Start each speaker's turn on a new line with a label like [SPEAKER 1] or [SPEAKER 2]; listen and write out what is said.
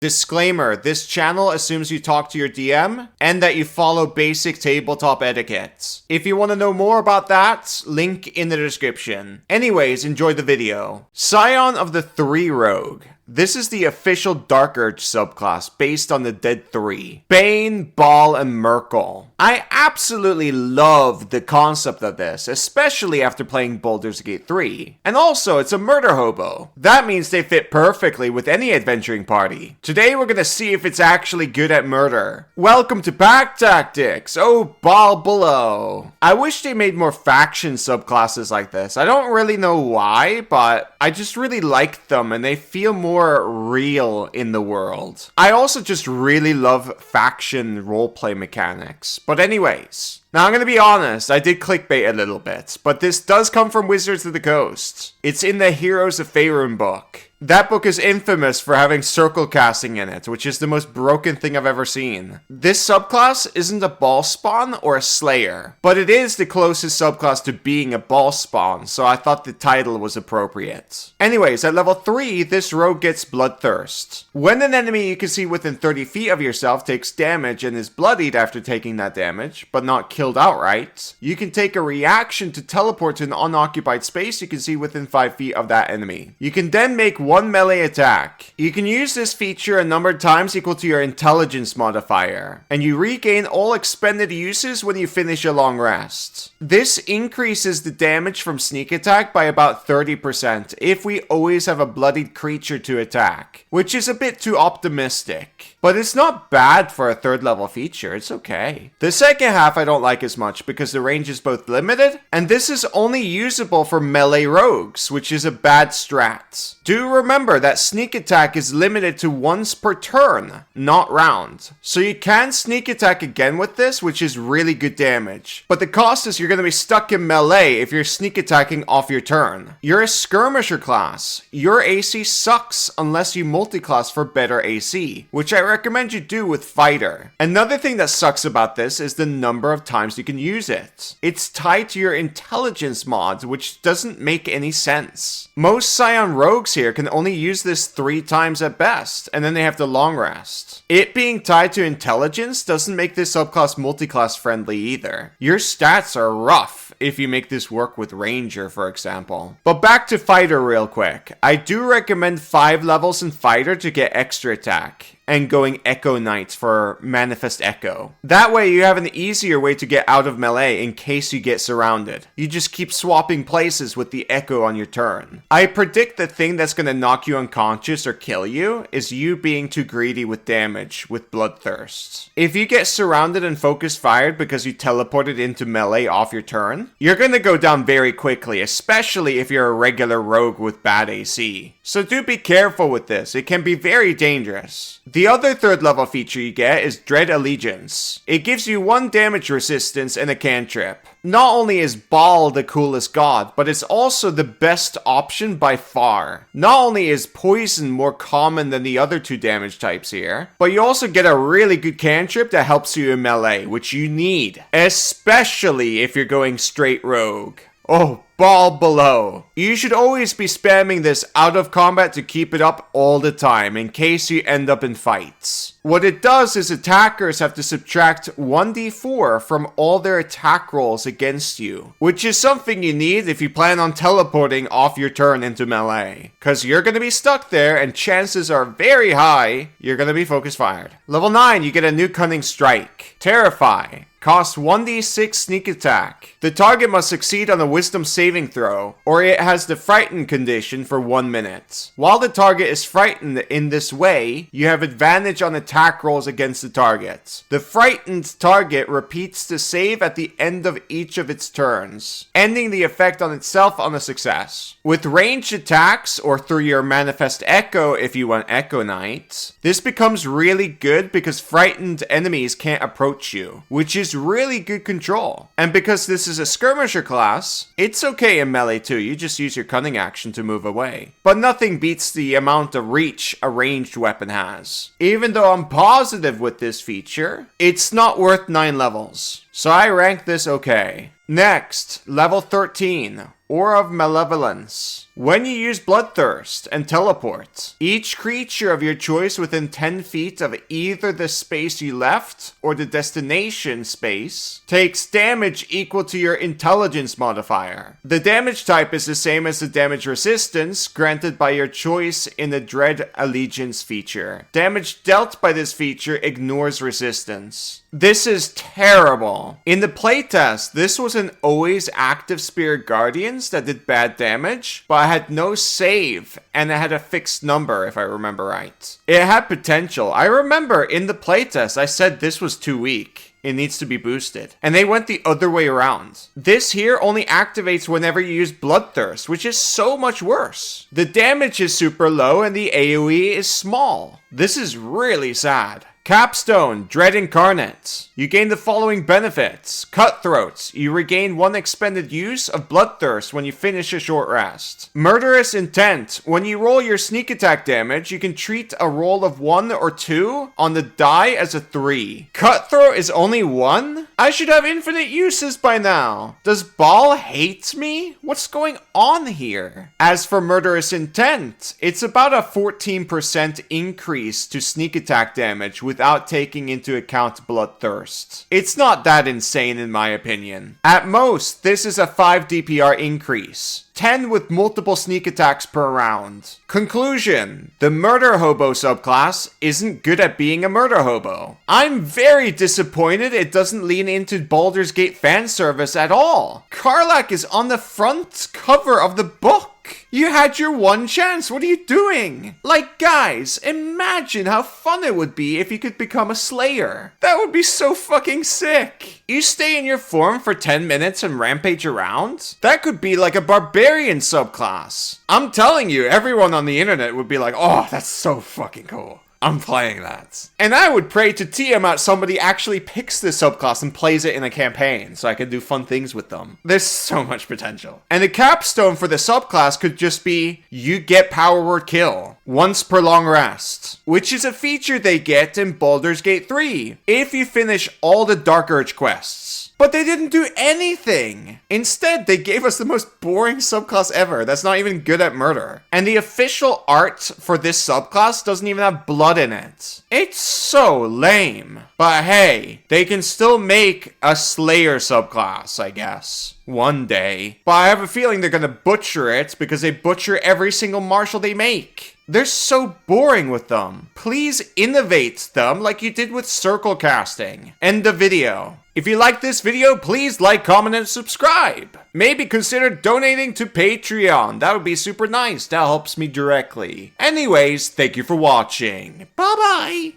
[SPEAKER 1] Disclaimer, this channel assumes you talk to your DM and that you follow basic tabletop etiquette. If you want to know more about that, link in the description. Anyways, enjoy the video. Scion of the 3 Rogue. This is the official Dark Urge subclass based on the Dead 3. Bane, Baal, and Merkel. I absolutely love the concept of this, especially after playing Baldur's Gate 3. And also, it's a murder hobo. That means they fit perfectly with any adventuring party. Today we're gonna see if it's actually good at murder. Welcome to Pack Tactics! Oh, Baal below. I wish they made more faction subclasses like this. I don't really know why, but I just really like them and they feel more real in the world. I also just really love faction roleplay mechanics. But anyways, now I'm gonna be honest, I did clickbait a little bit, but this does come from Wizards of the Coast. It's in the Heroes of Faerun book. That book is infamous for having circle casting in it, which is the most broken thing I've ever seen. This subclass isn't a ball spawn or a slayer, but it is the closest subclass to being a ball spawn, so I thought the title was appropriate. Anyways, at level 3, this rogue gets Bloodthirst. When an enemy you can see within 30 feet of yourself takes damage and is bloodied after taking that damage, but not killed outright, you can take a reaction to teleport to an unoccupied space you can see within 5 feet of that enemy. You can then make one melee attack. You can use this feature a number of times equal to your intelligence modifier, and you regain all expended uses when you finish a long rest. This increases the damage from sneak attack by about 30% if we always have a bloodied creature to attack, which is a bit too optimistic. But it's not bad for a 3rd level feature, it's okay. The second half I don't like as much because the range is both limited, and this is only usable for melee rogues, which is a bad strat. Do remember that sneak attack is limited to once per turn, not round. So you can sneak attack again with this, which is really good damage. But the cost is you're going to be stuck in melee if you're sneak attacking off your turn. You're a skirmisher class. Your AC sucks unless you multiclass for better AC, which I recommend you do with fighter. Another thing that sucks about this is the number of times you can use it. It's tied to your intelligence mod, which doesn't make any sense. Most Scion rogues here can only use this 3 times at best, and then they have to long rest. It being tied to intelligence doesn't make this subclass multiclass friendly either. Your stats are rough if you make this work with Ranger, for example. But back to fighter real quick. I do recommend 5 levels in fighter to get extra attack, and going Echo Knight for Manifest Echo. That way you have an easier way to get out of melee in case you get surrounded. You just keep swapping places with the Echo on your turn. I predict the thing that's going to knock you unconscious or kill you is you being too greedy with damage with Bloodthirst. If you get surrounded and focus fired because you teleported into melee off your turn, you're going to go down very quickly, especially if you're a regular rogue with bad AC. So do be careful with this, it can be very dangerous. The other 3rd level feature you get is Dread Allegiance. It gives you 1 damage resistance and a cantrip. Not only is Baal the coolest god, but it's also the best option by far. Not only is poison more common than the other 2 damage types here, but you also get a really good cantrip that helps you in melee, which you need, especially if you're going straight rogue. Oh, Baal below. You should always be spamming this out of combat to keep it up all the time in case you end up in fights. What it does is attackers have to subtract 1d4 from all their attack rolls against you, which is something you need if you plan on teleporting off your turn into melee, cause you're gonna be stuck there and chances are very high you're gonna be focus fired. Level 9, you get a new Cunning Strike. Terrify. Costs 1d6 sneak attack. The target must succeed on a wisdom saving throw, or it has the frightened condition for 1 minute. While the target is frightened in this way, you have advantage on attack rolls against the target. The frightened target repeats the save at the end of each of its turns, ending the effect on itself on a success. With ranged attacks, or through your Manifest Echo if you want Echo Knight, this becomes really good because frightened enemies can't approach you, which is really good control. And because this is a skirmisher class, it's okay in melee too, you just use your cunning action to move away. But nothing beats the amount of reach a ranged weapon has. Even though I'm positive with this feature, it's not worth 9 levels. So I rank this okay. Next, level 13. Aura of Malevolence. When you use Bloodthirst and teleport, each creature of your choice within 10 feet of either the space you left or the destination space takes damage equal to your intelligence modifier. The damage type is the same as the damage resistance granted by your choice in the Dread Allegiance feature. Damage dealt by this feature ignores resistance. This is terrible. In the playtest, this was an always active Spirit Guardians that did bad damage, but I had no save, and it had a fixed number if I remember right. It had potential. I remember in the playtest I said this was too weak. It needs to be boosted. And they went the other way around. This here only activates whenever you use Bloodthirst, which is so much worse. The damage is super low and the AoE is small. This is really sad. Capstone, Dread Incarnate. You gain the following benefits. Cutthroats. You regain 1 expended use of Bloodthirst when you finish a short rest. Murderous Intent. When you roll your sneak attack damage, you can treat a roll of 1 or 2 on the die as a 3. Cutthroat is only 1? I should have infinite uses by now. Does Ball hate me? What's going on here? As for Murderous Intent, it's about a 14% increase to sneak attack damage without taking into account Bloodthirst. It's not that insane in my opinion. At most, this is a 5 DPR increase. 10 with multiple sneak attacks per round. Conclusion. The Murder Hobo subclass isn't good at being a murder hobo. I'm very disappointed it doesn't lean into Baldur's Gate fan service at all. Karlach is on the front cover of the book. You had your one chance. What are you doing? Like, guys, imagine how fun it would be if you could become a Slayer. That would be so fucking sick. You stay in your form for 10 minutes and rampage around? That could be like a barbarian subclass. I'm telling you, everyone on the internet would be like, oh, that's so fucking cool. I'm playing that. And I would pray to Tiamat somebody actually picks this subclass and plays it in a campaign so I can do fun things with them. There's so much potential. And the capstone for the subclass could just be, you get power word kill once per long rest, which is a feature they get in Baldur's Gate 3 if you finish all the Dark Urge quests. But they didn't do anything. Instead, they gave us the most boring subclass ever that's not even good at murder. And the official art for this subclass doesn't even have blood in it. It's so lame. But hey, they can still make a Slayer subclass, I guess. One day. But I have a feeling they're gonna butcher it because they butcher every single martial they make. They're so boring with them. Please innovate them like you did with circle casting. End of video. If you like this video, please like, comment, and subscribe. Maybe consider donating to Patreon. That would be super nice. That helps me directly. Anyways, thank you for watching. Bye-bye.